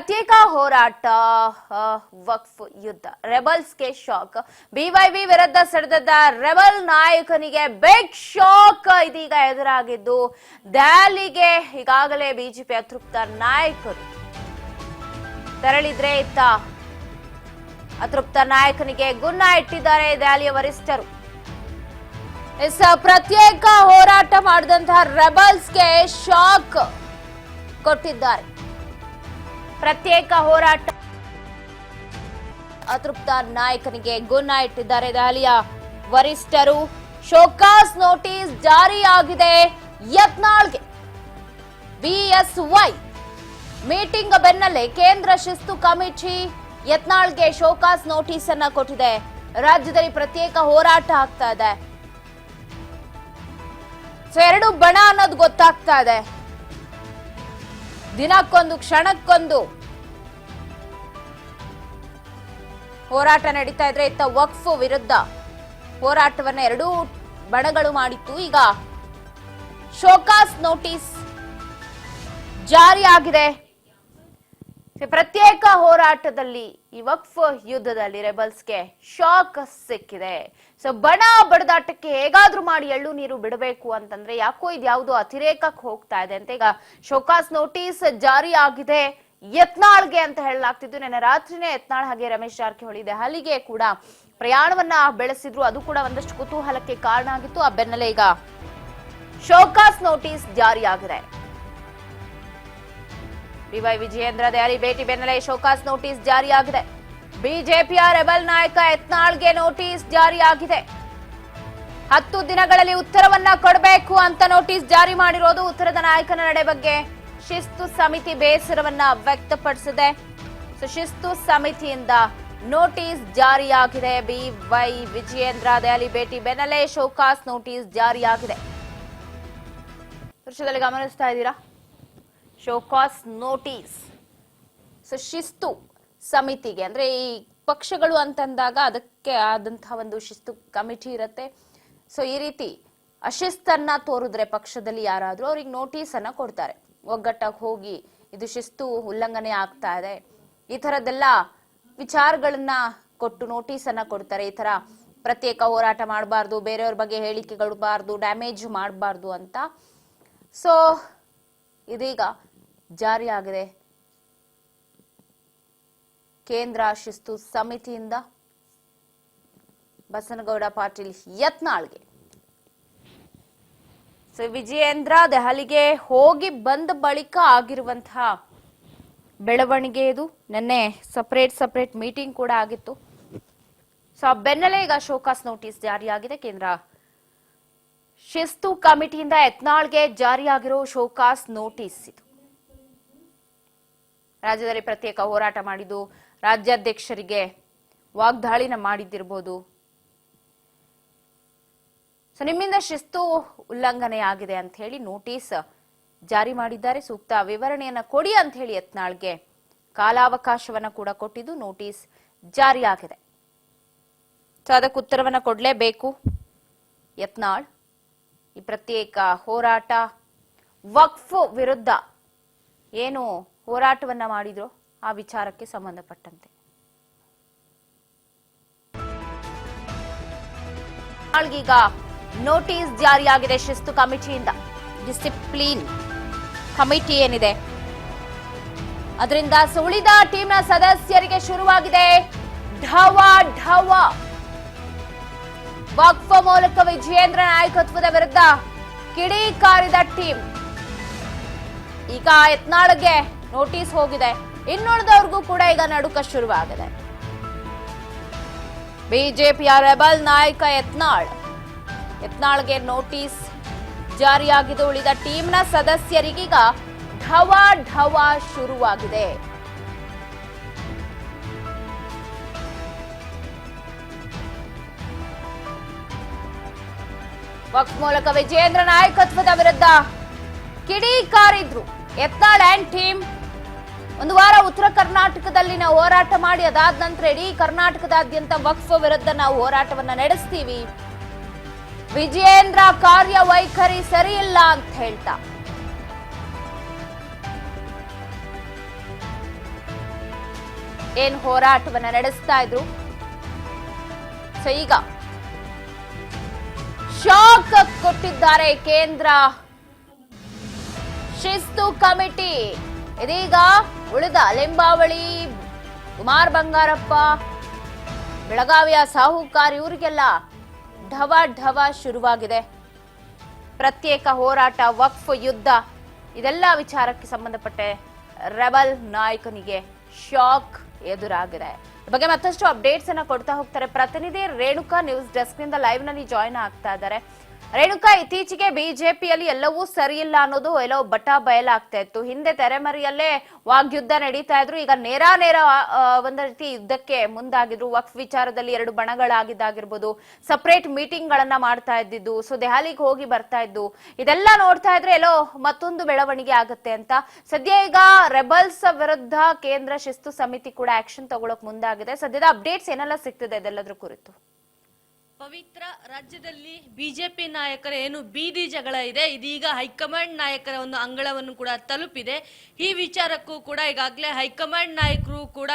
ಪ್ರತ್ಯೇಕ ಹೋರಾಟ ವಕ್ಫ್ ಯುದ್ಧ ರೆಬಲ್ಸ್ಗೆ ಶಾಕ್. ಬಿವೈಬಿ ವಿರುದ್ಧ ಸಿಡಿದ ರೆಬಲ್ ನಾಯಕನಿಗೆ ಬಿಗ್ ಶಾಕ್ ಇದೀಗ ಎದುರಾಗಿದ್ದು ದೆಹಲಿಗೆ ಈಗಾಗಲೇ ಬಿಜೆಪಿ ಅತೃಪ್ತ ನಾಯಕರು ತೆರಳಿದ್ರೆ ಇತ್ತ ಅತೃಪ್ತ ನಾಯಕನಿಗೆ ಗುನ್ನ ಇಟ್ಟಿದ್ದಾರೆ ದೆಹಲಿಯ ವರಿಷ್ಠರು. ಪ್ರತ್ಯೇಕ ಹೋರಾಟ ಮಾಡಿದಂತಹ ರೆಬಲ್ಸ್ಗೆ ಶಾಕ್ ಕೊಟ್ಟಿದ್ದಾರೆ. ಪ್ರತ್ಯೇಕ ಹೋರಾಟ ಅತೃಪ್ತ ನಾಯಕನಿಗೆ ಗುನ್ನ ಇಟ್ಟಿದ್ದಾರೆ ದೆಹಲಿಯ ವರಿಷ್ಠರು. ಶೋಕಾಸ್ ನೋಟಿಸ್ ಜಾರಿಯಾಗಿದೆ ಯತ್ನಾಳ್ಗೆ. ಬಿಎಸ್ವೈ ಮೀಟಿಂಗ್ ಬೆನ್ನಲ್ಲೇ ಕೇಂದ್ರ ಶಿಸ್ತು ಕಮಿಟಿ ಯತ್ನಾಳ್ಗೆ ಶೋಕಾಸ್ ನೋಟಿಸ್ ಅನ್ನ ಕೊಟ್ಟಿದೆ. ರಾಜ್ಯದಲ್ಲಿ ಪ್ರತ್ಯೇಕ ಹೋರಾಟ ಆಗ್ತಾ ಇದೆ. ಎರಡು ಬಣ ಅನ್ನೋದು ಗೊತ್ತಾಗ್ತಾ ಇದೆ. ದಿನಕ್ಕೊಂದು ಕ್ಷಣಕ್ಕೊಂದು ಹೋರಾಟ ನಡೀತಾ ಇದ್ರೆ ಇತ್ತ ವಕ್ಫ್ ವಿರುದ್ಧ ಹೋರಾಟವನ್ನ ಎರಡೂ ಬಣಗಳು ಮಾಡಿತ್ತು. ಈಗ ಶೋಕಾಸ್ ನೋಟಿಸ್ ಜಾರಿಯಾಗಿದೆ. ಪ್ರತ್ಯೇಕ ಹೋರಾಟದಲ್ಲಿ ಈ ವಕ್ಫ್ ಯುದ್ಧದಲ್ಲಿ ರೆಬಲ್ಸ್ಗೆ ಶಾಕ್ ಸಿಕ್ಕಿದೆ. ಬಣ ಬಡದಾಟಕ್ಕೆ ಹೇಗಾದ್ರೂ ಮಾಡಿ ಎಳ್ಳು ನೀರು ಬಿಡಬೇಕು ಅಂತಂದ್ರೆ ಯಾಕೋ ಇದ್ಯಾವುದೋ ಅತಿರೇಕಕ್ಕೆ ಹೋಗ್ತಾ ಇದೆ ಅಂತ ಈಗ ಶೋಕಾಸ್ ನೋಟಿಸ್ ಜಾರಿ ಆಗಿದೆ ಯತ್ನಾಳ್ಗೆ ಅಂತ ಹೇಳಲಾಗ್ತಿದ್ದು. ನಿನ್ನೆ ರಾತ್ರಿನೇ ಯತ್ನಾಳ್ ಹಾಗೆ ರಮೇಶ್ ಜಾರಕಿಹೊಳಿ ದೆಹಲಿಗೆ ಕೂಡ ಪ್ರಯಾಣವನ್ನ ಬೆಳೆಸಿದ್ರು. ಅದು ಕೂಡ ಒಂದಷ್ಟು ಕುತೂಹಲಕ್ಕೆ ಕಾರಣ ಆಗಿತ್ತು. ಆ ಬೆನ್ನಲ್ಲೇ ಈಗ ಶೋಕಾಸ್ ನೋಟಿಸ್ ಜಾರಿಯಾಗಿದೆ. ಬಿವೈ ವಿಜಯೇಂದ್ರ ದೆಹಲಿ ಭೇಟಿ ಬೆನ್ನಲ್ಲೇ ಶೋಕಾಸ್ ನೋಟಿಸ್ ಜಾರಿಯಾಗಿದೆ. ಬಿಜೆಪಿಯ ರೆಬಲ್ ನಾಯಕ ಯತ್ನಾಳ್ಗೆ ನೋಟಿಸ್ ಜಾರಿಯಾಗಿದೆ. 10 ದಿನಗಳಲ್ಲಿ ಉತ್ತರವನ್ನ ಕೊಡಬೇಕು ಅಂತ ನೋಟಿಸ್ ಜಾರಿ ಮಾಡಿರೋದು. ಉತ್ತರದ ನಾಯಕನ ನಡೆ ಬಗ್ಗೆ ಶಿಸ್ತು ಸಮಿತಿ ಬೇಸರವನ್ನ ವ್ಯಕ್ತಪಡಿಸಿದೆ. ಶಿಸ್ತು ಸಮಿತಿಯಿಂದ ನೋಟಿಸ್ ಜಾರಿಯಾಗಿದೆ. ಬಿವೈ ವಿಜಯೇಂದ್ರ ದೆಹಲಿ ಭೇಟಿ ಬೆನ್ನಲ್ಲೇ ಶೋಕಾಸ್ ನೋಟಿಸ್ ಜಾರಿಯಾಗಿದೆ. ದೃಶ್ಯದಲ್ಲಿ ಗಮನಿಸ್ತಾ ಇದ್ದೀರಾ ಶೋಕಾಸ್ ನೋಟಿಸ್. ಶಿಸ್ತು ಸಮಿತಿಗೆ ಅಂದ್ರೆ ಈ ಪಕ್ಷಗಳು ಅಂತಂದಾಗ ಅದಕ್ಕೆ ಆದಂತಹ ಒಂದು ಶಿಸ್ತು ಕಮಿಟಿ ಇರುತ್ತೆ. ಈ ರೀತಿ ಅಶಿಸ್ತನ್ನ ತೋರಿದ್ರೆ ಪಕ್ಷದಲ್ಲಿ ಯಾರಾದ್ರೂ ಅವ್ರಿಗೆ ನೋಟಿಸ್ ಅನ್ನ ಕೊಡ್ತಾರೆ. ಒಗ್ಗಟ್ಟಾಗಿ ಹೋಗಿ ಇದು ಶಿಸ್ತು ಉಲ್ಲಂಘನೆ ಆಗ್ತಾ ಇದೆ, ಈ ತರದೆಲ್ಲ ವಿಚಾರಗಳನ್ನ ಕೊಟ್ಟು ನೋಟಿಸ್ ಅನ್ನ ಕೊಡ್ತಾರೆ. ಈ ತರ ಪ್ರತ್ಯೇಕ ಹೋರಾಟ ಮಾಡಬಾರ್ದು, ಬೇರೆಯವ್ರ ಬಗ್ಗೆ ಹೇಳಿಕೆಗಳಬಾರ್ದು, ಡ್ಯಾಮೇಜ್ ಮಾಡಬಾರ್ದು ಅಂತ. ಇದೀಗ ಜಾರಿಯಾಗಿದೆ ಕೇಂದ್ರ ಶಿಸ್ತು ಸಮಿತಿಯಿಂದ ಬಸನಗೌಡ ಪಾಟೀಲ್ ಯತ್ನಾಳ್ಗೆ. ವಿಜಯೇಂದ್ರ ದೆಹಲಿಗೆ ಹೋಗಿ ಬಂದ ಬಳಿಕ ಆಗಿರುವಂತಹ ಬೆಳವಣಿಗೆ ಇದು. ನಿನ್ನೆ ಸಪರೇಟ್ ಮೀಟಿಂಗ್ ಕೂಡ ಆಗಿತ್ತು. ಬೆನ್ನಲ್ಲೇ ಈಗ ಶೋಕಾಸ್ ನೋಟಿಸ್ ಜಾರಿಯಾಗಿದೆ. ಕೇಂದ್ರ ಶಿಸ್ತು ಕಮಿಟಿಯಿಂದ ಯತ್ನಾಳ್ಗೆ ಜಾರಿಯಾಗಿರೋ ಶೋಕಾಸ್ ನೋಟಿಸ್ ಇದು. ರಾಜ್ಯದಲ್ಲಿ ಪ್ರತ್ಯೇಕ ಹೋರಾಟ ಮಾಡಿದ್ದು, ರಾಜ್ಯಾಧ್ಯಕ್ಷರಿಗೆ ವಾಗ್ದಾಳಿನ ಮಾಡಿದ್ದಿರಬಹುದು. ನಿಮ್ಮಿಂದ ಶಿಸ್ತು ಉಲ್ಲಂಘನೆ ಆಗಿದೆ ಅಂತ ಹೇಳಿ ನೋಟಿಸ್ ಜಾರಿ ಮಾಡಿದ್ದಾರೆ. ಸೂಕ್ತ ವಿವರಣೆಯನ್ನ ಕೊಡಿ ಅಂತ ಹೇಳಿ ಯತ್ನಾಳ್ಗೆ ಕಾಲಾವಕಾಶವನ್ನ ಕೂಡ ಕೊಟ್ಟಿದ್ದು ನೋಟಿಸ್ ಜಾರಿಯಾಗಿದೆ. ಅದಕ್ಕೆ ಉತ್ತರವನ್ನ ಕೊಡ್ಲೇಬೇಕು ಯತ್ನಾಳ್. ಈ ಪ್ರತ್ಯೇಕ ಹೋರಾಟ ವಕ್ಫ್ ವಿರುದ್ಧ ಏನು ಹೋರಾಟವನ್ನ ಮಾಡಿದ್ರು ಆ ವಿಚಾರಕ್ಕೆ ಸಂಬಂಧಪಟ್ಟಂತೆ ಈಗ ನೋಟಿಸ್ ಜಾರಿಯಾಗಿದೆ ಶಿಸ್ತು ಕಮಿಟಿಯಿಂದ. ಡಿಸಿಪ್ಲಿನ್ ಕಮಿಟಿ ಏನಿದೆ ಅದರಿಂದ ಉಳಿದ ಟೀಮ್ನ ಸದಸ್ಯರಿಗೆ ಶುರುವಾಗಿದೆ ಢವ ಢವ. ವಕ್ಫ್ ಮೂಲಕ ವಿಜಯೇಂದ್ರ ನಾಯಕತ್ವದ ವಿರುದ್ಧ ಕಿಡಿಕಾರಿದ ಟೀಮ್. ಈಗ ಯತ್ನಾಳ್ಗೆ ನೋಟಿಸ್ ಹೋಗಿದೆ, ಇನ್ನುಳಿದವ್ರಿಗೂ ಕೂಡ ಈಗ ನಡುಕ ಶುರುವಾಗಿದೆ. ಬಿಜೆಪಿಯ ರೆಬಲ್ ನಾಯಕ ಯತ್ನಾಳ್ಗೆ ನೋಟಿಸ್ ಜಾರಿಯಾಗಿದ್ದು, ಉಳಿದ ಟೀಮ್ನ ಸದಸ್ಯರಿಗೀಗ ಢವ ಢವ ಶುರುವಾಗಿದೆ. ವಕ್ಫ್ ಮೂಲಕ ವಿಜಯೇಂದ್ರ ನಾಯಕತ್ವದ ವಿರುದ್ಧ ಕಿಡಿಕಾರಿದ್ರು ಯತ್ನಾಳ್ ಅಂಡ್ ಟೀಮ್. ಒಂದು ವಾರ ಉತ್ತರ ಕರ್ನಾಟಕದಲ್ಲಿನ ಹೋರಾಟ ಮಾಡಿ ಅದಾದ ನಂತರ ಇಡೀ ಕರ್ನಾಟಕದಾದ್ಯಂತ ವಕ್ಫ್ ವಿರುದ್ಧ ನಾವು ಹೋರಾಟವನ್ನ ನಡೆಸ್ತೀವಿ. ವಿಜಯೇಂದ್ರ ಕಾರ್ಯವೈಖರಿ ಸರಿಯಿಲ್ಲ ಅಂತ ಹೇಳ್ತಾ ಏನ್ ಹೋರಾಟವನ್ನ ನಡೆಸ್ತಾ ಇದ್ರು. ಸೊ ಈಗ ಶಾಕ್ ಕೊಟ್ಟಿದ್ದಾರೆ ಕೇಂದ್ರ ಶಿಸ್ತು ಕಮಿಟಿ. ಇದೀಗ ಉಳಿದ ಲಿಂಬಾವಳಿ, ಕುಮಾರ್ ಬಂಗಾರಪ್ಪ, ಬೆಳಗಾವಿಯ ಸಾಹುಕಾರ್ ಇವರಿಗೆಲ್ಲ ಢವ ಶುರುವಾಗಿದೆ. ಪ್ರತ್ಯೇಕ ಹೋರಾಟ, ವಕ್ಫ್ ಯುದ್ಧ, ಇದೆಲ್ಲ ವಿಚಾರಕ್ಕೆ ಸಂಬಂಧಪಟ್ಟ ರೆಬಲ್ ನಾಯಕನಿಗೆ ಶಾಕ್ ಎದುರಾಗಿದೆ. ಈ ಬಗ್ಗೆ ಮತ್ತಷ್ಟು ಅಪ್ಡೇಟ್ಸ್ ಅನ್ನ ಕೊಡ್ತಾ ಹೋಗ್ತಾರೆ ಪ್ರತಿನಿಧಿ ರೇಣುಕಾ. ನ್ಯೂಸ್ ಡೆಸ್ಕ್ ನಿಂದ ಲೈವ್ ನಲ್ಲಿ ಜಾಯ್ನ್ ಆಗ್ತಾ ಇದ್ದಾರೆ. ರೇಣುಕಾ, ಇತ್ತೀಚೆಗೆ ಬಿಜೆಪಿಯಲ್ಲಿ ಎಲ್ಲವೂ ಸರಿಯಿಲ್ಲ ಅನ್ನೋದು ಎಲ್ಲವೂ ಬಟಾ ಬಯಲಾಗ್ತಾ ಇತ್ತು. ಹಿಂದೆ ತೆರೆಮರೆಯಲ್ಲೇ ವಾಗ್ಯುದ್ಧ ನಡೀತಾ ಇದ್ರು. ಈಗ ನೇರ ಒಂದ್ ರೀತಿ ಯುದ್ಧಕ್ಕೆ ಮುಂದಾಗಿದ್ರು. ವಕ್ಫ್ ವಿಚಾರದಲ್ಲಿ ಎರಡು ಬಣಗಳಾಗಿದ್ದಾಗಿರ್ಬೋದು, ಸಪರೇಟ್ ಮೀಟಿಂಗ್ ಗಳನ್ನ ಮಾಡ್ತಾ ಇದ್ದಿದ್ದು, ಸೊ ದೆಹಲಿಗೆ ಹೋಗಿ ಬರ್ತಾ ಇದ್ದು, ಇದೆಲ್ಲ ನೋಡ್ತಾ ಇದ್ರೆ ಎಲ್ಲೋ ಮತ್ತೊಂದು ಬೆಳವಣಿಗೆ ಆಗುತ್ತೆ ಅಂತ. ಸದ್ಯ ಈಗ ರೆಬಲ್ಸ್ ವಿರುದ್ಧ ಕೇಂದ್ರ ಶಿಸ್ತು ಸಮಿತಿ ಕೂಡ ಆಕ್ಷನ್ ತಗೊಳಕ್ ಮುಂದಾಗಿದೆ. ಸದ್ಯದ ಅಪ್ಡೇಟ್ಸ್ ಏನೆಲ್ಲ ಸಿಗ್ತಿದೆ ಇದೆಲ್ಲದ್ರ ಕುರಿತು? ಪವಿತ್ರ, ರಾಜ್ಯದಲ್ಲಿ ಬಿಜೆಪಿ ನಾಯಕರ ಏನು ಬೀದಿ ಜಗಳ ಇದೆ, ಇದೀಗ ಹೈಕಮಾಂಡ್ ನಾಯಕರ ಒಂದು ಅಂಗಳವನ್ನು ಕೂಡ ತಲುಪಿದೆ. ಈ ವಿಚಾರಕ್ಕೂ ಕೂಡ ಈಗಾಗಲೇ ಹೈಕಮಾಂಡ್ ನಾಯಕರು ಕೂಡ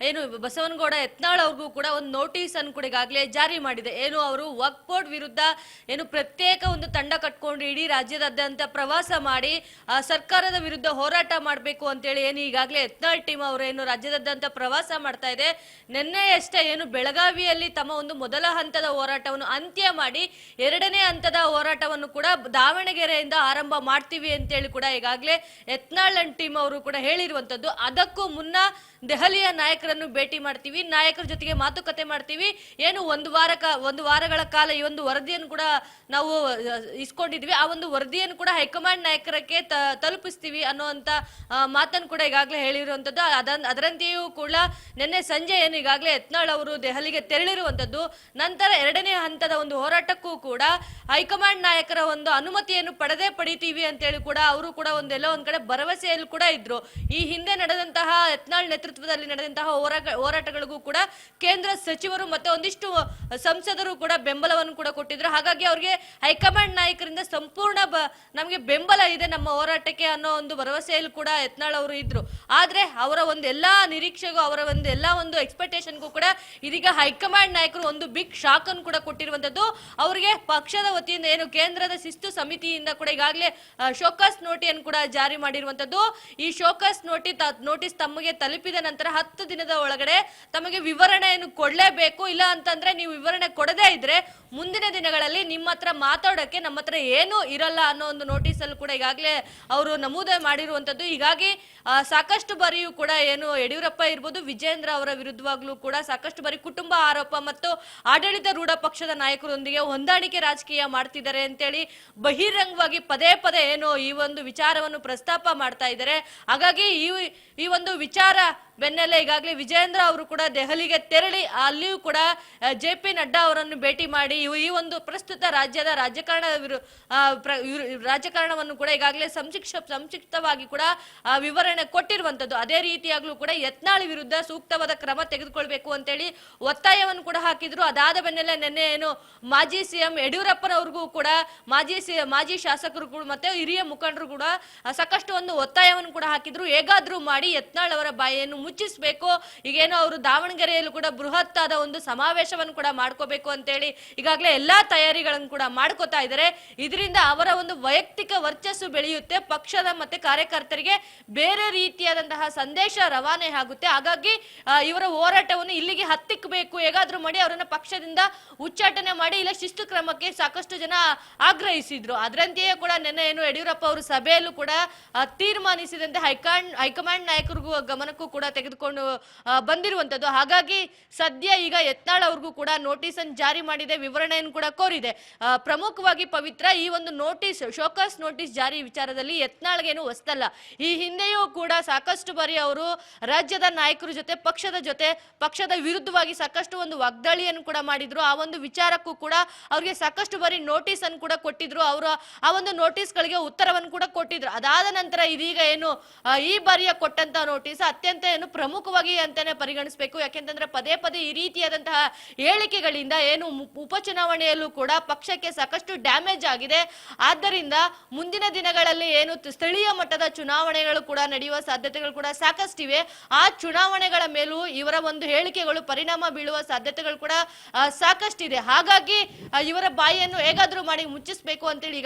ಏನು ಬಸವನಗೌಡ ಯತ್ನಾಳ್ ಅವ್ರಿಗೂ ಕೂಡ ಒಂದು ನೋಟಿಸ್ ಅನ್ನು ಕೂಡ ಈಗಾಗಲೇ ಜಾರಿ ಮಾಡಿದೆ. ಏನು ಅವರು ವಕ್ಫ್ ಬೋರ್ಡ್ ವಿರುದ್ಧ ಏನು ಪ್ರತ್ಯೇಕ ಒಂದು ತಂಡ ಕಟ್ಕೊಂಡು ಇಡೀ ರಾಜ್ಯದಾದ್ಯಂತ ಪ್ರವಾಸ ಮಾಡಿ ಸರ್ಕಾರದ ವಿರುದ್ಧ ಹೋರಾಟ ಮಾಡಬೇಕು ಅಂತೇಳಿ ಏನು ಈಗಾಗಲೇ ಯತ್ನಾಳ್ ಟೀಮ್ ಅವರು ಏನು ರಾಜ್ಯದಾದ್ಯಂತ ಪ್ರವಾಸ ಮಾಡ್ತಾ ಇದೆ. ನಿನ್ನೆಯಷ್ಟೇ ಏನು ಬೆಳಗಾವಿಯಲ್ಲಿ ತಮ್ಮ ಒಂದು ಮೊದಲ ಹಂತದ ಹೋರಾಟವನ್ನು ಅಂತ್ಯ ಮಾಡಿ ಎರಡನೇ ಹಂತದ ಹೋರಾಟವನ್ನು ಕೂಡ ದಾವಣಗೆರೆಯಿಂದ ಆರಂಭ ಮಾಡ್ತೀವಿ ಅಂತೇಳಿ ಕೂಡ ಈಗಾಗಲೇ ಯತ್ನಾಳ್ ಟೀಮ್ ಅವರು ಕೂಡ ಹೇಳಿರುವಂತದ್ದು. ಅದಕ್ಕೂ ಮುನ್ನ ದೆಹಲಿಯ ನಾಯಕರನ್ನು ಭೇಟಿ ಮಾಡ್ತೀವಿ, ನಾಯಕರ ಜೊತೆಗೆ ಮಾತುಕತೆ ಮಾಡ್ತೀವಿ, ಏನು ಒಂದು ವಾರಗಳ ಕಾಲ ಈ ಒಂದು ವರದಿಯನ್ನು ಕೂಡ ನಾವು ಇಸ್ಕೊಂಡಿದ್ವಿ, ಆ ಒಂದು ವರದಿಯನ್ನು ಕೂಡ ಹೈಕಮಾಂಡ್ ನಾಯಕರಕ್ಕೆ ತಲುಪಿಸ್ತೀವಿ ಅನ್ನುವಂತ ಮಾತನ್ನು ಕೂಡ ಈಗಾಗಲೇ ಹೇಳಿರುವಂತದ್ದು. ಅದರಂತೆಯೂ ಕೂಡ ನಿನ್ನೆ ಸಂಜೆ ಏನು ಈಗಾಗಲೇ ಯತ್ನಾಳ್ ಅವರು ದೆಹಲಿಗೆ ತೆರಳಿರುವಂತದ್ದು. ನಂತರ ಎರಡನೇ ಹಂತದ ಒಂದು ಹೋರಾಟಕ್ಕೂ ಕೂಡ ಹೈಕಮಾಂಡ್ ನಾಯಕರ ಒಂದು ಅನುಮತಿಯನ್ನು ಪಡಿತೀವಿ ಅಂತೇಳಿ ಕೂಡ ಅವರು ಕೂಡ ಒಂದೆಲ್ಲೋ ಒಂದ್ ಕಡೆ ಭರವಸೆಯಲ್ಲಿ ಕೂಡ ಇದ್ರು. ಈ ಹಿಂದೆ ನಡೆದಂತಹ ಯತ್ನಾಳ್ ನೇತೃತ್ವದಲ್ಲಿ ನಡೆದಂತಹ ಹೋರಾಟಗಳಿಗೂ ಕೂಡ ಕೇಂದ್ರ ಸಚಿವರು ಮತ್ತೆ ಒಂದಿಷ್ಟು ಸಂಸದರು ಕೂಡ ಬೆಂಬಲವನ್ನು ಕೂಡ ಕೊಟ್ಟಿದ್ರು. ಹಾಗಾಗಿ ಅವ್ರಿಗೆ ಹೈಕಮಾಂಡ್ ನಾಯಕರಿಂದ ಸಂಪೂರ್ಣ ನಮಗೆ ಬೆಂಬಲ ಇದೆ ನಮ್ಮ ಹೋರಾಟಕ್ಕೆ ಅನ್ನೋ ಒಂದು ಭರವಸೆಯಲ್ಲಿ ಕೂಡ ಯತ್ನಾಳ್ ಅವರು ಇದ್ರು. ಆದ್ರೆ ಅವರ ಒಂದೆಲ್ಲಾ ನಿರೀಕ್ಷೆಗೂ ಅವರ ಒಂದೆಲ್ಲಾ ಒಂದು ಎಕ್ಸ್ಪೆಕ್ಟೇಷನ್ಗೂ ಕೂಡ ಇದೀಗ ಹೈಕಮಾಂಡ್ ನಾಯಕರು ಒಂದು ಬಿಗ್ ಶಾಕ್ ಅನ್ನು ಕೂಡ ಕೊಟ್ಟಿರುವಂತದ್ದು. ಅವರಿಗೆ ಪಕ್ಷದ ವತಿಯಿಂದ ಏನು ಕೇಂದ್ರದ ಶಿಸ್ತು ಸಮಿತಿಯಿಂದ ಕೂಡ ಈಗಾಗಲೇ ಶೋಕಾಸ್ ನೋಟಿಯನ್ನು ಕೂಡ ಜಾರಿ ಮಾಡಿರುವಂತದ್ದು. ಈ ಶೋಕಾಸ್ ನೋಟಿಸ್ ತಮಗೆ ತಲುಪಿದ ನಂತರ 10 ದಿನದ ಒಳಗಡೆ ತಮಗೆ ವಿವರಣೆಯನ್ನು ಕೊಡಲೇಬೇಕು. ಇಲ್ಲ ಅಂತಂದ್ರೆ ನೀವು ವಿವರಣೆ ಕೊಡದೇ ಇದ್ರೆ ಮುಂದಿನ ದಿನಗಳಲ್ಲಿ ನಿಮ್ಮ ಹತ್ರ ಮಾತಾಡೋಕೆ ನಮ್ಮ ಹತ್ರ ಏನು ಇರಲ್ಲ ಅನ್ನೋ ಒಂದು ನೋಟಿಸ್ ಅಲ್ಲಿ ಕೂಡ ಈಗಾಗಲೇ ಅವರು ನಮೂದು ಮಾಡಿರುವಂತದ್ದು. ಹೀಗಾಗಿ ಸಾಕಷ್ಟು ಬಾರಿಯೂ ಕೂಡ ಏನು ಯಡಿಯೂರಪ್ಪ ಇರ್ಬೋದು, ವಿಜೇಂದ್ರ ಅವರ ವಿರುದ್ಧವಾಗ್ಲೂ ಕೂಡ ಸಾಕಷ್ಟು ಬಾರಿ ಕುಟುಂಬ ಆರೋಪ ಮತ್ತು ಆಡಳಿತಾರೂಢ ಪಕ್ಷದ ನಾಯಕರೊಂದಿಗೆ ಹೊಂದಾಣಿಕೆ ರಾಜಕೀಯ ಮಾಡ್ತಿದ್ದಾರೆ ಅಂತೇಳಿ ಬಹಿರಂಗವಾಗಿ ಪದೇ ಏನು ಈ ಒಂದು ವಿಚಾರವನ್ನು ಪ್ರಸ್ತಾಪ ಮಾಡ್ತಾ ಇದ್ದಾರೆ. ಹಾಗಾಗಿ ಈ ಒಂದು ವಿಚಾರ ಬೆನ್ನಲ್ಲೇ ಈಗಾಗಲೇ ವಿಜೇಂದ್ರ ಅವರು ಕೂಡ ದೆಹಲಿಗೆ ತೆರಳಿ ಅಲ್ಲಿಯೂ ಕೂಡ JP ನಡ್ಡಾ ಅವರನ್ನು ಭೇಟಿ ಮಾಡಿ ಈ ಒಂದು ಪ್ರಸ್ತುತ ರಾಜ್ಯದ ರಾಜಕಾರಣವನ್ನು ಕೂಡ ಈಗಾಗಲೇ ಸಂಕ್ಷಿಪ್ತವಾಗಿ ಕೂಡ ವಿವರಣೆ ಕೊಟ್ಟಿರುವಂತದ್ದು. ಅದೇ ರೀತಿಯಾಗ್ಲೂ ಕೂಡ ಯತ್ನಾಳ್ ವಿರುದ್ಧ ಸೂಕ್ತವಾದ ಕ್ರಮ ತೆಗೆದುಕೊಳ್ಬೇಕು ಅಂತೇಳಿ ಒತ್ತಾಯವನ್ನು ಕೂಡ ಹಾಕಿದ್ರು. ಅದಾದ ಬೆನ್ನಲ್ಲೇ ನಿನ್ನೆ ಏನು ಮಾಜಿ CM ಯಡಿಯೂರಪ್ಪನವ್ರಿಗೂ ಕೂಡ ಮಾಜಿ ಶಾಸಕರು ಕೂಡ ಮತ್ತೆ ಹಿರಿಯ ಮುಖಂಡರು ಕೂಡ ಸಾಕಷ್ಟು ಒಂದು ಒತ್ತಾಯವನ್ನು ಕೂಡ ಹಾಕಿದ್ರು. ಹೇಗಾದ್ರೂ ಮಾಡಿ ಯತ್ನಾಳ್ ಅವರ ಬಾಯಿಯನ್ನು ಮುಚ್ಚಿಸಬೇಕು, ಈಗೇನೋ ಅವರು ದಾವಣಗೆರೆಯಲ್ಲೂ ಕೂಡ ಬೃಹತ್ ಆದ ಒಂದು ಸಮಾವೇಶವನ್ನು ಕೂಡ ಮಾಡ್ಕೋಬೇಕು ಅಂತೇಳಿ ಈಗಾಗಲೇ ಎಲ್ಲಾ ತಯಾರಿಗಳನ್ನು ಕೂಡ ಮಾಡ್ಕೋತಾ ಇದ್ದಾರೆ. ಇದರಿಂದ ಅವರ ಒಂದು ವೈಯಕ್ತಿಕ ವರ್ಚಸ್ಸು ಬೆಳೆಯುತ್ತೆ, ಪಕ್ಷದ ಮತ್ತೆ ಕಾರ್ಯಕರ್ತರಿಗೆ ಬೇರೆ ರೀತಿಯಾದಂತಹ ಸಂದೇಶ ರವಾನೆ ಆಗುತ್ತೆ. ಹಾಗಾಗಿ ಇವರ ಹೋರಾಟವನ್ನು ಇಲ್ಲಿಗೆ ಹತ್ತಿಕ್ಕಬೇಕು, ಹೇಗಾದ್ರೂ ಮಾಡಿ ಅವರನ್ನ ಪಕ್ಷದಿಂದ ಉಚ್ಚಾಟನೆ ಮಾಡಿ ಇಲ್ಲ ಶಿಸ್ತು ಕ್ರಮಕ್ಕೆ ಸಾಕಷ್ಟು ಜನ ಆಗ್ರಹಿಸಿದ್ರು. ಅದರಂತೆಯೇ ಕೂಡ ನಿನ್ನೆ ಏನು ಯಡಿಯೂರಪ್ಪ ಅವರು ಸಭೆಯಲ್ಲೂ ಕೂಡ ತೀರ್ಮಾನಿಸಿದಂತೆ ಹೈಕಮಾಂಡ್ ನಾಯಕರಿಗೂ ಗಮನಕ್ಕೂ ಕೂಡ ತೆಗೆದುಕೊಂಡು ಬಂದಿರುವಂತದ್ದು. ಹಾಗಾಗಿ ಸದ್ಯ ಈಗ ಯತ್ನಾಳ್ ಅವ್ರಿಗೂ ಕೂಡ ನೋಟಿಸ್ ಅನ್ನು ಜಾರಿ ಮಾಡಿದೆ, ವಿವರಣೆಯನ್ನು ಕೂಡ ಕೋರಿದೆ. ಪ್ರಮುಖವಾಗಿ ಪವಿತ್ರ, ಈ ಒಂದು ನೋಟಿಸ್ ಶೋಕಾಸ್ ನೋಟಿಸ್ ಜಾರಿ ವಿಚಾರದಲ್ಲಿ ಯತ್ನಾಳ್ಗೇನು ಹೊಸದಲ್ಲ. ಈ ಹಿಂದೆಯೂ ಕೂಡ ಸಾಕಷ್ಟು ಬಾರಿ ಅವರು ರಾಜ್ಯದ ನಾಯಕರ ಜೊತೆ ಪಕ್ಷದ ವಿರುದ್ಧವಾಗಿ ಸಾಕಷ್ಟು ಒಂದು ವಾಗ್ದಾಳಿಯನ್ನು ಕೂಡ ಮಾಡಿದ್ರು. ಆ ಒಂದು ವಿಚಾರಕ್ಕೂ ಕೂಡ ಅವ್ರಿಗೆ ಸಾಕಷ್ಟು ಬಾರಿ ನೋಟಿಸ್ ಅನ್ನು ಕೂಡ ಕೊಟ್ಟಿದ್ರು. ಅವರು ಆ ಒಂದು ನೋಟಿಸ್ ಗಳಿಗೆ ಉತ್ತರವನ್ನು ಕೂಡ ಕೊಟ್ಟಿದ್ರು. ಅದಾದ ನಂತರ ಇದೀಗ ಏನು ಈ ಬಾರಿಯ ಕೊಟ್ಟಂತ ನೋಟಿಸ್ ಅತ್ಯಂತ ಏನು ಪ್ರಮುಖವಾಗಿ ಅಂತಾನೆ ಪರಿಗಣಿಸಬೇಕು. ಯಾಕೆಂತಂದ್ರೆ ಪದೇ ಪದೇ ಈ ರೀತಿಯಾದಂತಹ ಹೇಳಿಕೆಗಳಿಂದ ಏನು ಉಪಚುನಾವಣೆಯಲ್ಲೂ ಕೂಡ ಪಕ್ಷಕ್ಕೆ ಸಾಕಷ್ಟು ಡ್ಯಾಮೇಜ್ ಆಗಿದೆ. ಆದ್ದರಿಂದ ಮುಂದಿನ ದಿನಗಳಲ್ಲಿ ಏನು ಸ್ಥಳೀಯ ಮಟ್ಟದ ಚುನಾವಣೆಗಳು ಕೂಡ ನಡೆಯುವ ಸಾಧ್ಯತೆಗಳು ಕೂಡ ಸಾಕಷ್ಟಿವೆ. ಆ ಚುನಾವಣೆಗಳ ಮೇಲೂ ಇವರ ಒಂದು ಹೇಳಿಕೆಗಳು ಪರಿಣಾಮ ಬೀಳುವ ಸಾಧ್ಯತೆಗಳು ಕೂಡ ಸಾಕಷ್ಟಿದೆ. ಹಾಗಾಗಿ ಇವರ ಬಾಯಿಯನ್ನು ಹೇಗಾದ್ರೂ ಮಾಡಿ ಮುಚ್ಚಿಸಬೇಕು ಅಂತೇಳಿ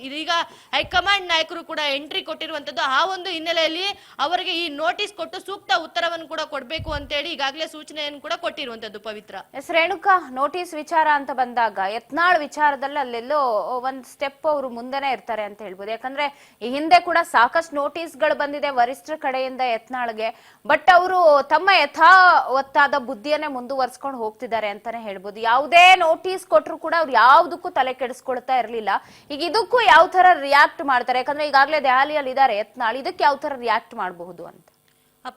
ಇದೀಗ ಹೈಕಮಾಂಡ್ ನಾಯಕರು ಕೂಡ ಎಂಟ್ರಿ ಕೊಟ್ಟಿರುವಂತದ್ದು. ಆ ಒಂದು ಹಿನ್ನೆಲೆಯಲ್ಲಿ ಅವರಿಗೆ ಈ ನೋಟಿಸ್ ಕೊಟ್ಟು ಸೂಕ್ತ ಉತ್ತರವನ್ನು ಕೂಡ ಕೊಡಬೇಕು ಅಂತೇಳಿ ಈಗಾಗಲೇ ಸೂಚನೆಯನ್ನು ಕೂಡ ಕೊಟ್ಟಿರುವಂತದ್ದು. ಪವಿತ್ರ, ಎಸ್ ರೇಣುಕಾ, ನೋಟಿಸ್ ವಿಚಾರ ಅಂತ ಬಂದಾಗ ಯತ್ನಾಳ್ ವಿಚಾರದಲ್ಲಿ ಅಲ್ಲೆಲ್ಲೋ ಒಂದ್ ಸ್ಟೆಪ್ ಅವರು ಮುಂದೆನೆ ಇರ್ತಾರೆ ಅಂತ ಹೇಳ್ಬೋದು. ಯಾಕಂದ್ರೆ ಈ ಹಿಂದೆ ಕೂಡ ಸಾಕಷ್ಟು ನೋಟಿಸ್ಗಳು ಬಂದಿದೆ ವರಿಷ್ಠರ ಕಡೆಯಿಂದ ಯತ್ನಾಳ್ಗೆ. ಬಟ್ ಅವರು ತಮ್ಮ ಯಥಾವತ್ತಾದ ಬುದ್ಧಿಯನ್ನೇ ಮುಂದುವರ್ಸ್ಕೊಂಡು ಹೋಗ್ತಿದ್ದಾರೆ ಅಂತಾನೆ ಹೇಳ್ಬೋದು. ಯಾವುದೇ ನೋಟಿಸ್ ಕೊಟ್ಟರು ಕೂಡ ಅವ್ರು ಯಾವ್ದಕ್ಕೂ ತಲೆ ಕೆಡಿಸ್ಕೊಳ್ತಾ ಇರ್ಲಿಲ್ಲ. ಈಗ ಇದಕ್ಕೂ ಯಾವ ತರ ರಿಯಾಕ್ಟ್ ಮಾಡ್ತಾರೆ? ಯಾಕಂದ್ರೆ ಈಗಾಗಲೇ ದೆಹಲಿಯಲ್ಲಿ ಇದ್ದಾರೆ ಯತ್ನಾಳ್, ಇದಕ್ಕೆ ಯಾವ ತರ ರಿಯಾಕ್ಟ್ ಮಾಡಬಹುದು ಅಂತ?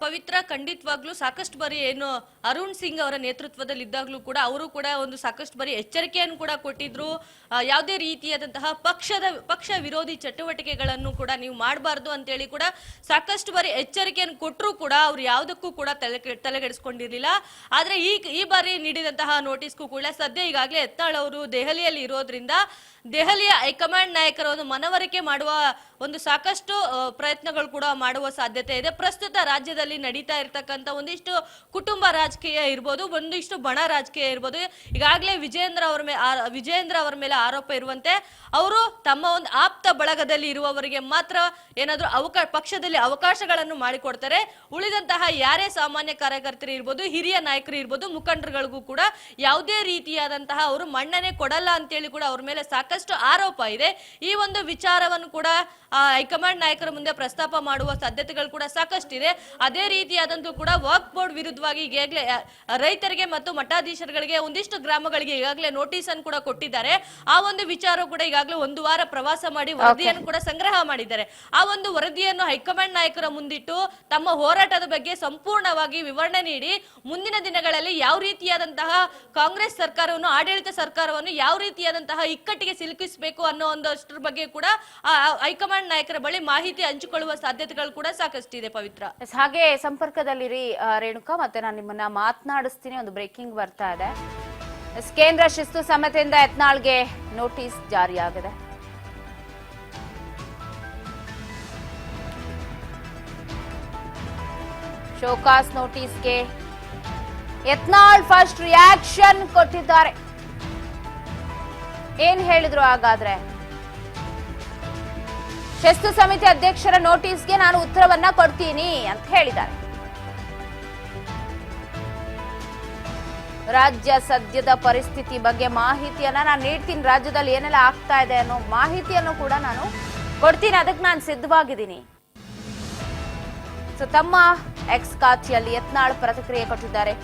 ಪವಿತ್ರ, ಖಂಡಿತವಾಗ್ಲೂ ಸಾಕಷ್ಟು ಬಾರಿ ಏನು ಅರುಣ್ ಸಿಂಗ್ ಅವರ ನೇತೃತ್ವದಲ್ಲಿ ಇದ್ದಾಗಲೂ ಕೂಡ ಅವರು ಕೂಡ ಒಂದು ಸಾಕಷ್ಟು ಬಾರಿ ಎಚ್ಚರಿಕೆಯನ್ನು ಕೂಡ ಕೊಟ್ಟಿದ್ರು. ಯಾವುದೇ ರೀತಿಯಾದಂತಹ ಪಕ್ಷ ವಿರೋಧಿ ಚಟುವಟಿಕೆಗಳನ್ನು ಕೂಡ ನೀವು ಮಾಡಬಾರ್ದು ಅಂತೇಳಿ ಕೂಡ ಸಾಕಷ್ಟು ಬಾರಿ ಎಚ್ಚರಿಕೆಯನ್ನು ಕೊಟ್ಟರು ಕೂಡ ಅವ್ರು ಯಾವುದಕ್ಕೂ ಕೂಡ ತಲೆಗೆಡಿಸ್ಕೊಂಡಿರ್ಲಿಲ್ಲ. ಆದ್ರೆ ಈ ಬಾರಿ ನೀಡಿದಂತಹ ನೋಟಿಸ್ಗೂ ಕೂಡ ಸದ್ಯ ಈಗಾಗಲೇ ಯತ್ನಾಳ್ ಅವರು ದೆಹಲಿಯಲ್ಲಿ ಇರೋದ್ರಿಂದ ದೆಹಲಿಯ ಹೈಕಮಾಂಡ್ ನಾಯಕರ ಒಂದು ಮನವರಿಕೆ ಮಾಡುವ ಒಂದು ಸಾಕಷ್ಟು ಪ್ರಯತ್ನಗಳು ಕೂಡ ಮಾಡುವ ಸಾಧ್ಯತೆ ಇದೆ. ಪ್ರಸ್ತುತ ರಾಜ್ಯದಲ್ಲಿ ನಡೀತಾ ಇರ್ತಕ್ಕಂಥ ಒಂದಿಷ್ಟು ಕುಟುಂಬ ರಾಜಕೀಯ ಇರ್ಬೋದು, ಒಂದಿಷ್ಟು ಬಣ ರಾಜಕೀಯ ಇರ್ಬೋದು. ಈಗಾಗಲೇ ವಿಜೇಂದ್ರ ಅವರ ಮೇಲೆ ಆರೋಪ ಇರುವಂತೆ ಅವರು ತಮ್ಮ ಒಂದು ಆಪ್ತ ಬಳಗದಲ್ಲಿ ಇರುವವರಿಗೆ ಮಾತ್ರ ಏನಾದ್ರೂ ಪಕ್ಷದಲ್ಲಿ ಅವಕಾಶಗಳನ್ನು ಮಾಡಿಕೊಡ್ತಾರೆ. ಉಳಿದಂತಹ ಯಾರೇ ಸಾಮಾನ್ಯ ಕಾರ್ಯಕರ್ತರು ಇರ್ಬೋದು, ಹಿರಿಯ ನಾಯಕರು ಇರ್ಬೋದು, ಮುಖಂಡರುಗಳಿಗೂ ಕೂಡ ಯಾವುದೇ ರೀತಿಯಾದಂತಹ ಅವರು ಮನ್ನಣೆ ಕೊಡಲ್ಲ ಅಂತೇಳಿ ಕೂಡ ಅವ್ರ ಮೇಲೆ ಸಾಕಷ್ಟು ಆರೋಪ ಇದೆ. ಈ ಒಂದು ವಿಚಾರವನ್ನು ಕೂಡ ಹೈಕಮಾಂಡ್ ನಾಯಕರ ಮುಂದೆ ಪ್ರಸ್ತಾಪ ಮಾಡುವ ಸಾಧ್ಯತೆಗಳು ಕೂಡ ಸಾಕಷ್ಟಿದೆ. ಅದೇ ರೀತಿಯಾದಂತೂ ಕೂಡ ವಕ್ಫ್ ಬೋರ್ಡ್ ವಿರುದ್ಧವಾಗಿ ಈಗಾಗಲೇ ರೈತರಿಗೆ ಮತ್ತು ಮಠಾಧೀಶರುಗಳಿಗೆ ಒಂದಿಷ್ಟು ಗ್ರಾಮಗಳಿಗೆ ಈಗಾಗಲೇ ನೋಟಿಸ್ ಅನ್ನು ಕೂಡ ಕೊಟ್ಟಿದ್ದಾರೆ. ಆ ಒಂದು ವಿಚಾರ ಕೂಡ ಈಗಾಗಲೇ ಒಂದು ವಾರ ಪ್ರವಾಸ ಮಾಡಿ ವರದಿಯನ್ನು ಕೂಡ ಸಂಗ್ರಹ ಮಾಡಿದ್ದಾರೆ. ಆ ಒಂದು ವರದಿಯನ್ನು ಹೈಕಮಾಂಡ್ ನಾಯಕರ ಮುಂದಿಟ್ಟು ತಮ್ಮ ಹೋರಾಟದ ಬಗ್ಗೆ ಸಂಪೂರ್ಣವಾಗಿ ವಿವರಣೆ ನೀಡಿ ಮುಂದಿನ ದಿನಗಳಲ್ಲಿ ಯಾವ ರೀತಿಯಾದಂತಹ ಕಾಂಗ್ರೆಸ್ ಸರ್ಕಾರವನ್ನು, ಆಡಳಿತ ಸರ್ಕಾರವನ್ನು ಯಾವ ರೀತಿಯಾದಂತಹ ಇಕ್ಕಟ್ಟಿಗೆ ಸಿಲುಕಿಸಬೇಕು ಅನ್ನೋ ಒಂದಷ್ಟರ ಬಗ್ಗೆ ಕೂಡ ಹೈಕಮಾಂಡ್ ನಾಯಕರ ಬಳಿ ಮಾಹಿತಿ ಹಂಚಿಕೊಳ್ಳುವ ಸಾಧ್ಯತೆಗಳು ಕೂಡ ಸಾಕಷ್ಟಿದೆ. ಪವಿತ್ರ, ಹಾಗೆ ಸಂಪರ್ಕದಲ್ಲಿರಿ ರೇಣುಕಾ, ಮತ್ತೆ ನಾನು ನಿಮ್ಮನ್ನ ಮಾತನಾಡಿಸ್ತೀನಿ. ಒಂದು ಬ್ರೇಕಿಂಗ್ ಬರ್ತಾ ಇದೆ. ಕೇಂದ್ರ ಶಿಸ್ತು ಸಮಿತಿಯಿಂದ ಯತ್ನಾಳ್ಗೆ ನೋಟಿಸ್ ಜಾರಿಯಾಗಿದೆ. ಶೋಕಾಸ್ ನೋಟಿಸ್ಗೆ ಯತ್ನಾಳ್ ಫಸ್ಟ್ ರಿಯಾಕ್ಷನ್ ಕೊಟ್ಟಿದ್ದಾರೆ. ಏನ್ ಹೇಳಿದ್ರು ಹಾಗಾದ್ರೆ? ಶಿಸ್ತು ಸಮಿತಿ ಅಧ್ಯಕ್ಷರ ನೋಟಿಸ್ಗೆ ನಾನು ಉತ್ತರವನ್ನ ಕೊಡ್ತೀನಿ ಅಂತ ಹೇಳಿದ್ದಾರೆ. ರಾಜ್ಯ ಸದ್ಯದ ಪರಿಸ್ಥಿತಿ ಬಗ್ಗೆ ಮಾಹಿತಿಯನ್ನ ನಾನು ನೀಡ್ತೀನಿ. ರಾಜ್ಯದಲ್ಲಿ ಏನೆಲ್ಲ ಆಗ್ತಾ ಇದೆ ಅನ್ನೋ ಮಾಹಿತಿಯನ್ನು ಕೂಡ ನಾನು ಕೊಡ್ತೀನಿ. ಅದಕ್ಕೆ ನಾನು ಸಿದ್ಧವಾಗಿದ್ದೀನಿ. ಸೊ ತಮ್ಮ ಎಕ್ಸ್ ಖಾತೆಯಲ್ಲಿ ಯತ್ನಾಳ್ ಪ್ರತಿಕ್ರಿಯೆ ಕೊಟ್ಟಿದ್ದಾರೆ.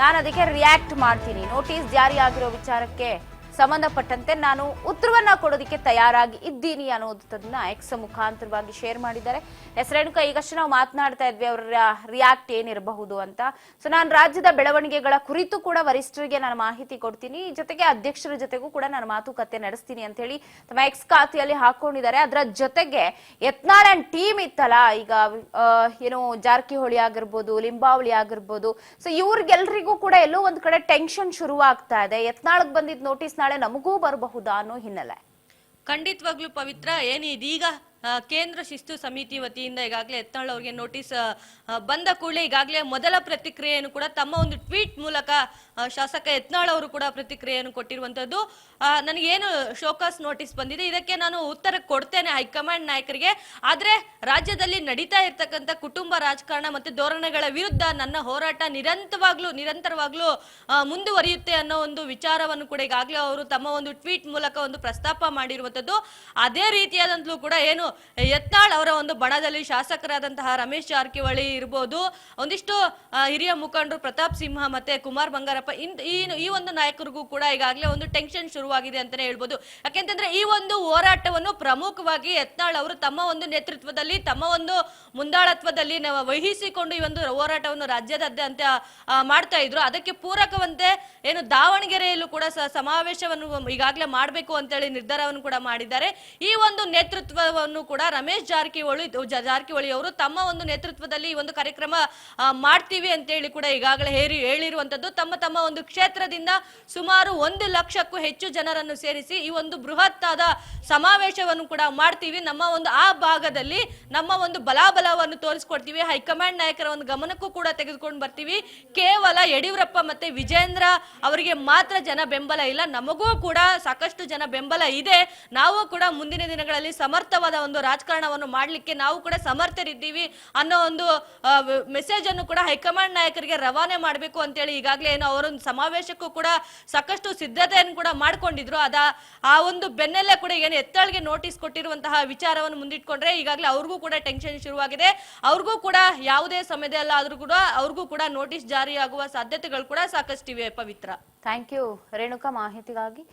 ನಾನು ಅದಕ್ಕೆ ರಿಯಾಕ್ಟ್ ಮಾಡ್ತೀನಿ. ನೋಟಿಸ್ ಜಾರಿಯಾಗಿರೋ ವಿಚಾರಕ್ಕೆ ಸಂಬಂಧಪಟ್ಟಂತೆ ನಾನು ಉತ್ತರವನ್ನ ಕೊಡೋದಕ್ಕೆ ತಯಾರಾಗಿ ಇದ್ದೀನಿ ಅನ್ನೋದನ್ನ ಎಕ್ಸ್ ಮುಖಾಂತರವಾಗಿ ಶೇರ್ ಮಾಡಿದ್ದಾರೆ. ಎಸ್ ರೇಣುಕಾ, ಈಗಷ್ಟೇ ನಾವು ಮಾತನಾಡ್ತಾ ಇದ್ವಿ ಅವರ ರಿಯಾಕ್ಟ್ ಏನಿರಬಹುದು ಅಂತ. ಸೊ ನಾನು ರಾಜ್ಯದ ಬೆಳವಣಿಗೆಗಳ ಕುರಿತು ಕೂಡ ವರಿಷ್ಠರಿಗೆ ನಾನು ಮಾಹಿತಿ ಕೊಡ್ತೀನಿ, ಜೊತೆಗೆ ಅಧ್ಯಕ್ಷರ ಜೊತೆಗೂ ಕೂಡ ನಾನು ಮಾತುಕತೆ ನಡೆಸ್ತೀನಿ ಅಂತ ಹೇಳಿ ತಮ್ಮ ಎಕ್ಸ್ ಖಾತೆಯಲ್ಲಿ ಹಾಕೊಂಡಿದ್ದಾರೆ. ಅದರ ಜೊತೆಗೆ ಯತ್ನಾಳ್ ಅಂಡ್ ಟೀಮ್ ಇತ್ತಲ್ಲ, ಈಗ ಏನು ಜಾರಕಿಹೊಳಿ ಆಗಿರ್ಬೋದು, ಲಿಂಬಾವಳಿ ಆಗಿರ್ಬೋದು, ಸೊ ಇವ್ರಿಗೆಲ್ರಿಗೂ ಕೂಡ ಎಲ್ಲೋ ಒಂದ್ ಕಡೆ ಟೆನ್ಷನ್ ಶುರುವಾಗ್ತಾ ಇದೆ. ಯತ್ನಾಳ್ಗೆ ಬಂದಿದ್ದ ನೋಟಿಸ್ ನಾಳೆ ನಮಗೂ ಬರಬಹುದಾ ಅನ್ನೋ ಹಿನ್ನೆಲೆ. ಖಂಡಿತವಾಗ್ಲೂ ಪವಿತ್ರ, ಏನು ಇದೀಗ ಕೇಂದ್ರ ಶಿಸ್ತು ಸಮಿತಿ ವತಿಯಿಂದ ಈಗಾಗಲೇ ಯತ್ನಾಳ್ ಅವರಿಗೆ ನೋಟಿಸ್ ಬಂದ ಕೂಡಲೇ ಈಗಾಗಲೇ ಮೊದಲ ಪ್ರತಿಕ್ರಿಯೆಯನ್ನು ಕೂಡ ತಮ್ಮ ಒಂದು ಟ್ವೀಟ್ ಮೂಲಕ ಶಾಸಕ ಯತ್ನಾಳ್ ಅವರು ಕೂಡ ಪ್ರತಿಕ್ರಿಯೆಯನ್ನು ಕೊಟ್ಟಿರುವಂತದ್ದು. ನನಗೇನು ಶೋಕಾಸ್ ನೋಟಿಸ್ ಬಂದಿದೆ ಇದಕ್ಕೆ ನಾನು ಉತ್ತರ ಕೊಡ್ತೇನೆ ಹೈಕಮಾಂಡ್ ನಾಯಕರಿಗೆ. ಆದ್ರೆ ರಾಜ್ಯದಲ್ಲಿ ನಡೀತಾ ಇರ್ತಕ್ಕಂಥ ಕುಟುಂಬ ರಾಜಕಾರಣ ಮತ್ತೆ ಧೋರಣೆಗಳ ವಿರುದ್ಧ ನನ್ನ ಹೋರಾಟ ನಿರಂತರವಾಗ್ಲೂ ಮುಂದುವರಿಯುತ್ತೆ ಅನ್ನೋ ಒಂದು ವಿಚಾರವನ್ನು ಕೂಡ ಈಗಾಗಲೇ ಅವರು ತಮ್ಮ ಒಂದು ಟ್ವೀಟ್ ಮೂಲಕ ಒಂದು ಪ್ರಸ್ತಾಪ ಮಾಡಿರುವಂತದ್ದು. ಅದೇ ರೀತಿಯಾದಂತಲೂ ಕೂಡ ಏನು ಯತ್ನಾಳ್ ಅವರ ಒಂದು ಬಣದಲ್ಲಿ ಶಾಸಕರಾದಂತಹ ರಮೇಶ್ ಜಾರಕಿಹೊಳಿ ಇರ್ಬೋದು, ಒಂದಿಷ್ಟು ಹಿರಿಯ ಮುಖಂಡರು ಪ್ರತಾಪ್ ಸಿಂಹ ಮತ್ತೆ ಕುಮಾರ್ ಬಂಗಾರಪ್ಪ, ಈ ಒಂದು ನಾಯಕರಿಗೂ ಕೂಡ ಈಗಾಗಲೇ ಒಂದು ಟೆನ್ಷನ್ ಶುರುವಾಗಿದೆ ಅಂತಾನೆ ಹೇಳ್ಬೋದು. ಯಾಕೆಂತಂದ್ರೆ ಈ ಒಂದು ಹೋರಾಟವನ್ನು ಪ್ರಮುಖವಾಗಿ ಯತ್ನಾಳ್ ಅವರು ತಮ್ಮ ಒಂದು ನೇತೃತ್ವದಲ್ಲಿ, ತಮ್ಮ ಒಂದು ಮುಂದಾಳತ್ವದಲ್ಲಿ ವಹಿಸಿಕೊಂಡು ಈ ಒಂದು ಹೋರಾಟವನ್ನು ರಾಜ್ಯಾದ್ಯಂತ ಮಾಡ್ತಾ ಇದ್ರು. ಅದಕ್ಕೆ ಪೂರಕವಂತೆ ಏನು ದಾವಣಗೆರೆಯಲ್ಲೂ ಕೂಡ ಸಮಾವೇಶವನ್ನು ಈಗಾಗಲೇ ಮಾಡಬೇಕು ಅಂತೇಳಿ ನಿರ್ಧಾರವನ್ನು ಕೂಡ ಮಾಡಿದ್ದಾರೆ. ಈ ಒಂದು ನೇತೃತ್ವವನ್ನು ಆದ್ರೂ ಕೂಡ ರಮೇಶ್ ಜಾರಕಿಹೊಳಿ ಅವರು ತಮ್ಮ ಒಂದು ನೇತೃತ್ವದಲ್ಲಿ ಈ ಒಂದು ಕಾರ್ಯಕ್ರಮ ಮಾಡ್ತೀವಿ ಅಂತ ಹೇಳಿ ಕೂಡ ಈಗಾಗಲೇ ಹೇಳಿರುವಂತದ್ದು. ತಮ್ಮ ಒಂದು ಕ್ಷೇತ್ರದಿಂದ ಸುಮಾರು 1 ಲಕ್ಷಕ್ಕೂ ಹೆಚ್ಚು ಜನರನ್ನು ಸೇರಿಸಿ ಈ ಒಂದು ಬೃಹತ್ ಆದ ಸಮಾವೇಶವನ್ನು ಕೂಡ ಮಾಡ್ತೀವಿ. ನಮ್ಮ ಒಂದು ಆ ಭಾಗದಲ್ಲಿ ನಮ್ಮ ಒಂದು ಬಲಾಬಲವನ್ನು ತೋರಿಸ್ಕೊಡ್ತೀವಿ. ಹೈಕಮಾಂಡ್ ನಾಯಕರ ಒಂದು ಗಮನಕ್ಕೂ ಕೂಡ ತೆಗೆದುಕೊಂಡು ಬರ್ತೀವಿ. ಕೇವಲ ಯಡಿಯೂರಪ್ಪ ಮತ್ತೆ ವಿಜೇಂದ್ರ ಅವರಿಗೆ ಮಾತ್ರ ಜನ ಬೆಂಬಲ ಇಲ್ಲ, ನಮಗೂ ಕೂಡ ಸಾಕಷ್ಟು ಜನ ಬೆಂಬಲ ಇದೆ. ನಾವು ಕೂಡ ಮುಂದಿನ ದಿನಗಳಲ್ಲಿ ಸಮರ್ಥವಾದ ಒಂದು ರಾಜಕಾರಣವನ್ನು ಮಾಡ್ಲಿಕ್ಕೆ ನಾವು ಕೂಡ ಸಮರ್ಥರಿದ್ದೀವಿ ಅನ್ನೋ ಒಂದು ಮೆಸೇಜ್ ಅನ್ನು ಕೂಡ ಹೈಕಮಾಂಡ್ ನಾಯಕರಿಗೆ ರವಾನೆ ಮಾಡಬೇಕು ಅಂತೇಳಿ ಈಗಾಗಲೇ ಏನೋ ಅವರೊಂದು ಸಮಾವೇಶಕ್ಕೂ ಕೂಡ ಸಾಕಷ್ಟು ಸಿದ್ಧತೆಯನ್ನು ಕೂಡ ಮಾಡ್ಕೊಂಡಿದ್ರು. ಆ ಒಂದು ಬೆನ್ನಲ್ಲೇ ಕೂಡ ಏನು ಎತ್ತಳ್ಗೆ ನೋಟಿಸ್ ಕೊಟ್ಟಿರುವಂತಹ ವಿಚಾರವನ್ನು ಮುಂದಿಟ್ಕೊಂಡ್ರೆ ಈಗಾಗಲೇ ಅವ್ರಿಗೂ ಕೂಡ ಟೆನ್ಷನ್ ಶುರುವಾಗಿದೆ. ಅವ್ರಿಗೂ ಕೂಡ ಯಾವುದೇ ಸಮಯದಲ್ಲಾದ್ರೂ ಕೂಡ ಅವ್ರಿಗೂ ಕೂಡ ನೋಟಿಸ್ ಜಾರಿಯಾಗುವ ಸಾಧ್ಯತೆಗಳು ಕೂಡ ಸಾಕಷ್ಟಿವೆ. ಪವಿತ್ರ, ಥ್ಯಾಂಕ್ ಯು ರೇಣುಕಾ ಮಾಹಿತಿಗಾಗಿ.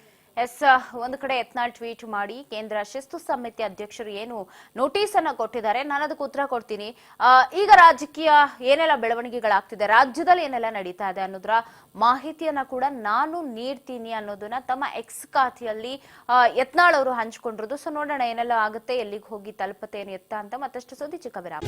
ಎಸ್, ಒಂದು ಕಡೆ ಯತ್ನಾಳ್ ಟ್ವೀಟ್ ಮಾಡಿ ಕೇಂದ್ರ ಶಿಸ್ತು ಸಮಿತಿ ಅಧ್ಯಕ್ಷರು ಏನು ನೋಟಿಸ್ ಅನ್ನ ಕೊಟ್ಟಿದ್ದಾರೆ, ನಾನು ಅದಕ್ಕೆ ಉತ್ತರ ಕೊಡ್ತೀನಿ. ಈಗ ರಾಜಕೀಯ ಏನೆಲ್ಲ ಬೆಳವಣಿಗೆಗಳಾಗ್ತಿದೆ, ರಾಜ್ಯದಲ್ಲಿ ಏನೆಲ್ಲ ನಡೀತಾ ಇದೆ ಅನ್ನೋದ್ರ ಮಾಹಿತಿಯನ್ನ ಕೂಡ ನಾನು ನೀಡ್ತೀನಿ ಅನ್ನೋದನ್ನ ತಮ್ಮ ಎಕ್ಸ್ ಖಾತೆಯಲ್ಲಿ ಯತ್ನಾಳ್ ಅವರು ಹಂಚ್ಕೊಂಡಿರೋದು. ಸೊ ನೋಡೋಣ ಏನೆಲ್ಲ ಆಗುತ್ತೆ, ಎಲ್ಲಿಗೆ ಹೋಗಿ ತಲುಪುತ್ತೆ ಏನು ಎತ್ತ ಅಂತ. ಮತ್ತಷ್ಟು ಸುದ್ದಿ ಚಿಕ್ಕ ವಿರಾಮ.